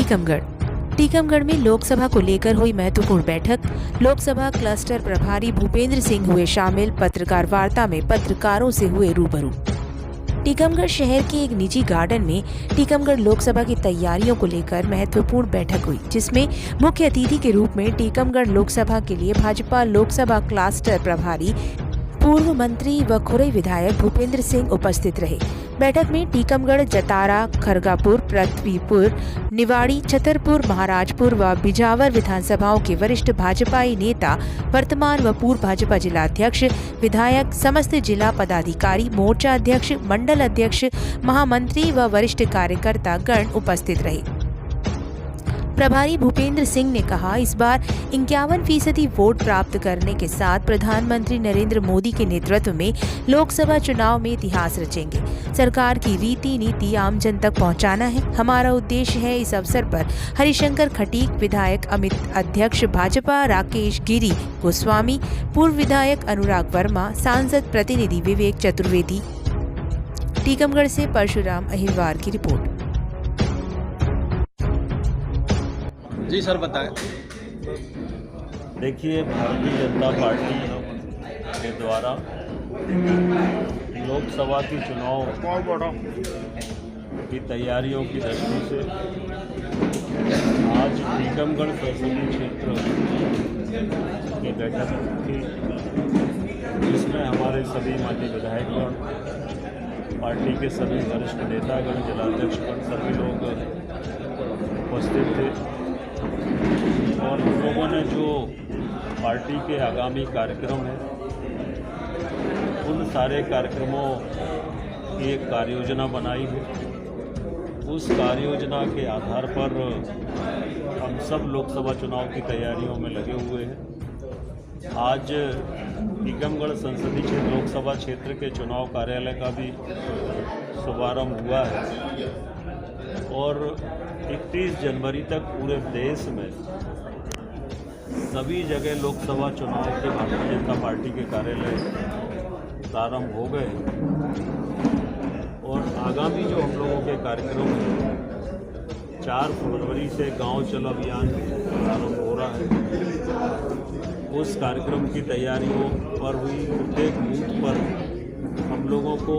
टीकमगढ़ में लोकसभा को लेकर हुई महत्वपूर्ण बैठक। लोकसभा क्लस्टर प्रभारी भूपेंद्र सिंह हुए शामिल। पत्रकार वार्ता में पत्रकारों से हुए रूबरू। टीकमगढ़ शहर के एक निजी गार्डन में टीकमगढ़ लोकसभा की तैयारियों को लेकर महत्वपूर्ण बैठक हुई, जिसमें मुख्य अतिथि के रूप में टीकमगढ़ लोकसभा के लिए भाजपा लोकसभा क्लस्टर प्रभारी पूर्व मंत्री व खुरई विधायक भूपेंद्र सिंह उपस्थित रहे। बैठक में टीकमगढ़, जतारा, खरगापुर, पृथ्वीपुर, निवाड़ी, छतरपुर, महाराजपुर व बिजावर विधानसभाओं के वरिष्ठ भाजपाई नेता, वर्तमान व पूर्व भाजपा जिला अध्यक्ष, विधायक, समस्त जिला पदाधिकारी, मोर्चा अध्यक्ष, मंडल अध्यक्ष, महामंत्री व वरिष्ठ कार्यकर्ता गण उपस्थित रहे। प्रभारी भूपेंद्र सिंह ने कहा, इस बार 51% वोट प्राप्त करने के साथ प्रधानमंत्री नरेंद्र मोदी के नेतृत्व में लोकसभा चुनाव में इतिहास रचेंगे। सरकार की रीति नीति आम जन तक पहुंचाना है हमारा उद्देश्य है। इस अवसर पर हरिशंकर खटीक, विधायक अमित, अध्यक्ष भाजपा राकेश गिरी गोस्वामी, पूर्व विधायक अनुराग वर्मा, सांसद प्रतिनिधि विवेक चतुर्वेदी। टीकमगढ़ से परशुराम अहिरवार की रिपोर्ट। जी सर, बताएं। देखिए, भारतीय जनता पार्टी के द्वारा लोकसभा की चुनाव की तैयारियों की दृष्टि से आज टीकमगढ़ संसदीय क्षेत्र की बैठक की, जिसमें हमारे सभी माननीय विधायकगण, पार्टी के सभी वरिष्ठ नेतागण, जिलाध्यक्षगण सभी लोग उपस्थित थे। और उन लोगों ने जो पार्टी के आगामी कार्यक्रम हैं, उन सारे कार्यक्रमों की एक कार्ययोजना बनाई है। उस कार्ययोजना के आधार पर हम सब लोकसभा चुनाव की तैयारियों में लगे हुए हैं। आज टीकमगढ़ संसदीय क्षेत्र लोकसभा क्षेत्र के चुनाव कार्यालय का भी शुभारंभ हुआ है और 31 जनवरी तक पूरे देश में सभी जगह लोकसभा चुनाव के भारतीय जनता पार्टी के कार्यालय प्रारंभ हो गए और आगामी जो हम लोगों के कार्यक्रम हैं, 4 फरवरी से गांव चलो अभियान प्रारंभ हो रहा है। उस कार्यक्रम की तैयारियों पर हुई प्रत्येक बूथ पर हम लोगों को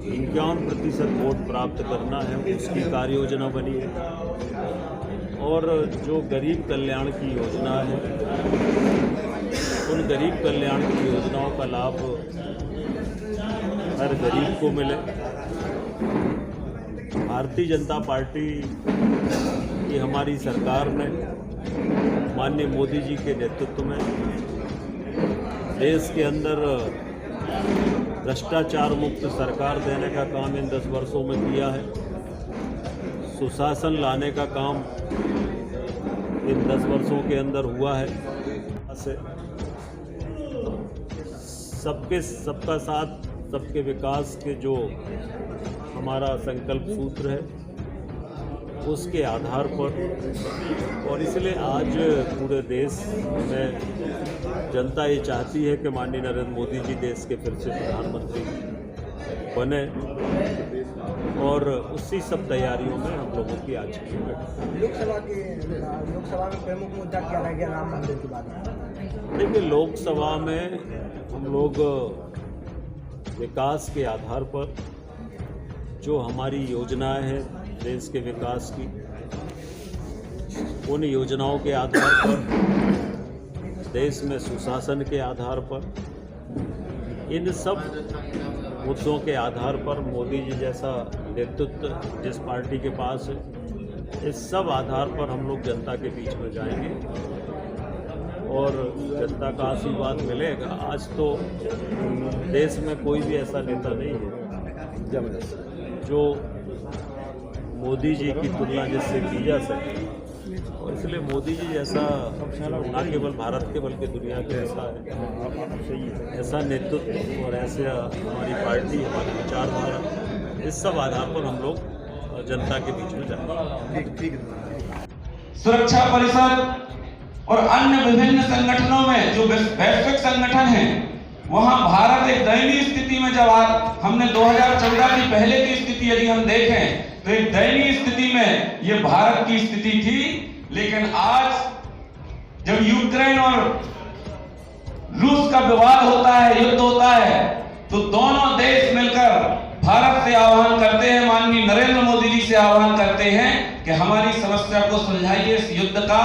51% वोट प्राप्त करना है, उसकी कार्य योजना बनी है। और जो गरीब कल्याण की योजना है, उन गरीब कल्याण की योजनाओं का लाभ हर गरीब को मिले। भारतीय जनता पार्टी की हमारी सरकार ने माननीय मोदी जी के नेतृत्व में देश के अंदर भ्रष्टाचार मुक्त सरकार देने का काम इन 10 वर्षों में किया है। सुशासन लाने का काम इन 10 वर्षों के अंदर हुआ है। सबका साथ, सबके विकास के जो हमारा संकल्प सूत्र है, उसके आधार पर, और इसलिए आज पूरे देश में जनता ये चाहती है कि माननीय नरेंद्र मोदी जी देश के फिर से प्रधानमंत्री बने और उसी सब तैयारियों में हम लोगों की आज की लोकसभा में प्रमुख मुद्दा क्या रह गया राम मंदिर की बात? देखिए, लोकसभा में हम लोग विकास के आधार पर जो हमारी योजनाएं हैं देश के विकास की, उन योजनाओं के आधार पर, देश में सुशासन के आधार पर, इन सब मुद्दों के आधार पर मोदी जी जैसा नेतृत्व जिस पार्टी के पास है, इस सब आधार पर हम लोग जनता के बीच में जाएंगे और जनता का आशीर्वाद मिलेगा। आज तो देश में कोई भी ऐसा नेता नहीं है जो मोदी जी की तुलना जिससे की जा सके, और इसलिए मोदी जी जैसा न केवल भारत के बल्कि दुनिया के ऐसा नेतृत्व और ऐसे हमारी पार्टी, हमारी विचारधारा, इस सब आधार पर हम लोग जनता के बीच में जाएंगे। सुरक्षा परिषद और अन्य विभिन्न संगठनों में जो वैश्विक संगठन हैं, वहां भारत एक दयनीय स्थिति में जब हमने 2014 की पहले की स्थिति यदि हम देखें तो एक दयनीय स्थिति में ये भारत की स्थिति थी। लेकिन आज जब यूक्रेन और रूस का विवाद होता है, युद्ध होता है, तो दोनों देश मिलकर भारत से आह्वान करते हैं, माननीय नरेंद्र मोदी जी से आह्वान करते हैं कि हमारी समस्या को सुलझाइए। इस युद्ध का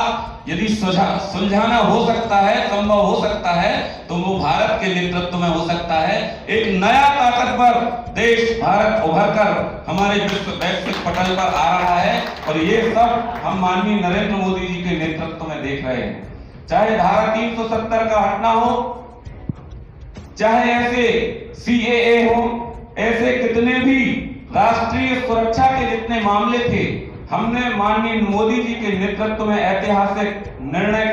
यदि सुलझाना हो सकता है, संभव हो सकता है, तो वो भारत के नेतृत्व में हो सकता है। एक नया ताकतवर देश भारत उभर कर हमारे विश्व वैश्विक पटल पर आ रहा है और ये सब हम माननीय नरेंद्र मोदी जी के नेतृत्व में देख रहे हैं। चाहे धारा 370 का हटना हो, चाहे ऐसे CAA हो, ऐसे कितने भी राष्ट्रीय सुरक्षा के जितने मामले थे, हमने माननीय मोदी जी के नेतृत्व में ऐतिहासिक निर्णय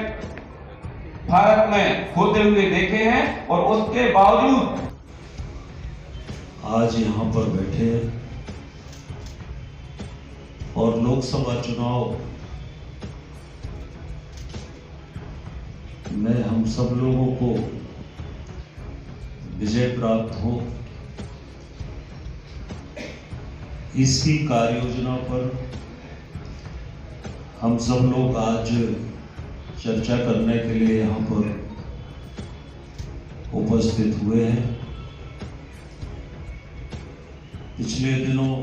भारत में होते हुए देखे हैं और उसके बावजूद आज यहाँ पर बैठे और लोकसभा चुनाव में हम सब लोगों को विजय प्राप्त हो, इसी कार्य योजना पर हम सब लोग आज चर्चा करने के लिए यहाँ पर उपस्थित हुए हैं। पिछले दिनों